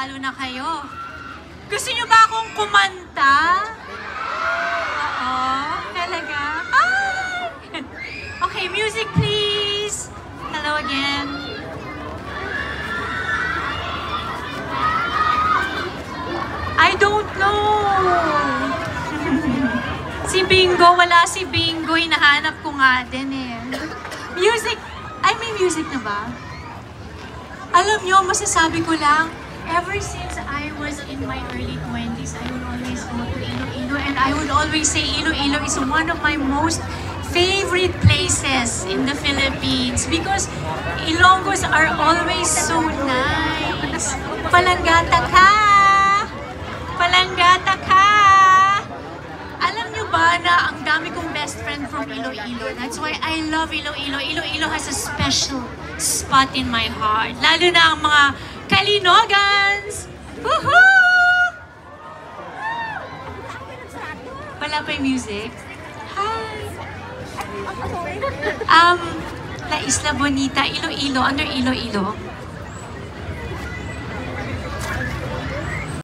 Talo na kayo. Gusto niyo ba akong kumanta? Oo, talaga? Ay! Okay, music please. Hello again. I don't know. Si Bingo, wala si Bingo. Hinahanap ko nga din eh. Music, ay may music na ba? Alam nyo, masasabi ko lang, ever since I was in my early 20s, I would always go to Iloilo and I would always say Iloilo is one of my most favorite places in the Philippines because Ilonggos are always so nice. Palanggata ka! Palanggata ka! Alam nyo ba na ang dami kong best friend from Iloilo? That's why I love Iloilo. Iloilo has a special spot in my heart. Lalo na ang mga Kalinogans! Woohoo! Wala pa yung music? Hi! La Isla Bonita, Iloilo. Under Iloilo.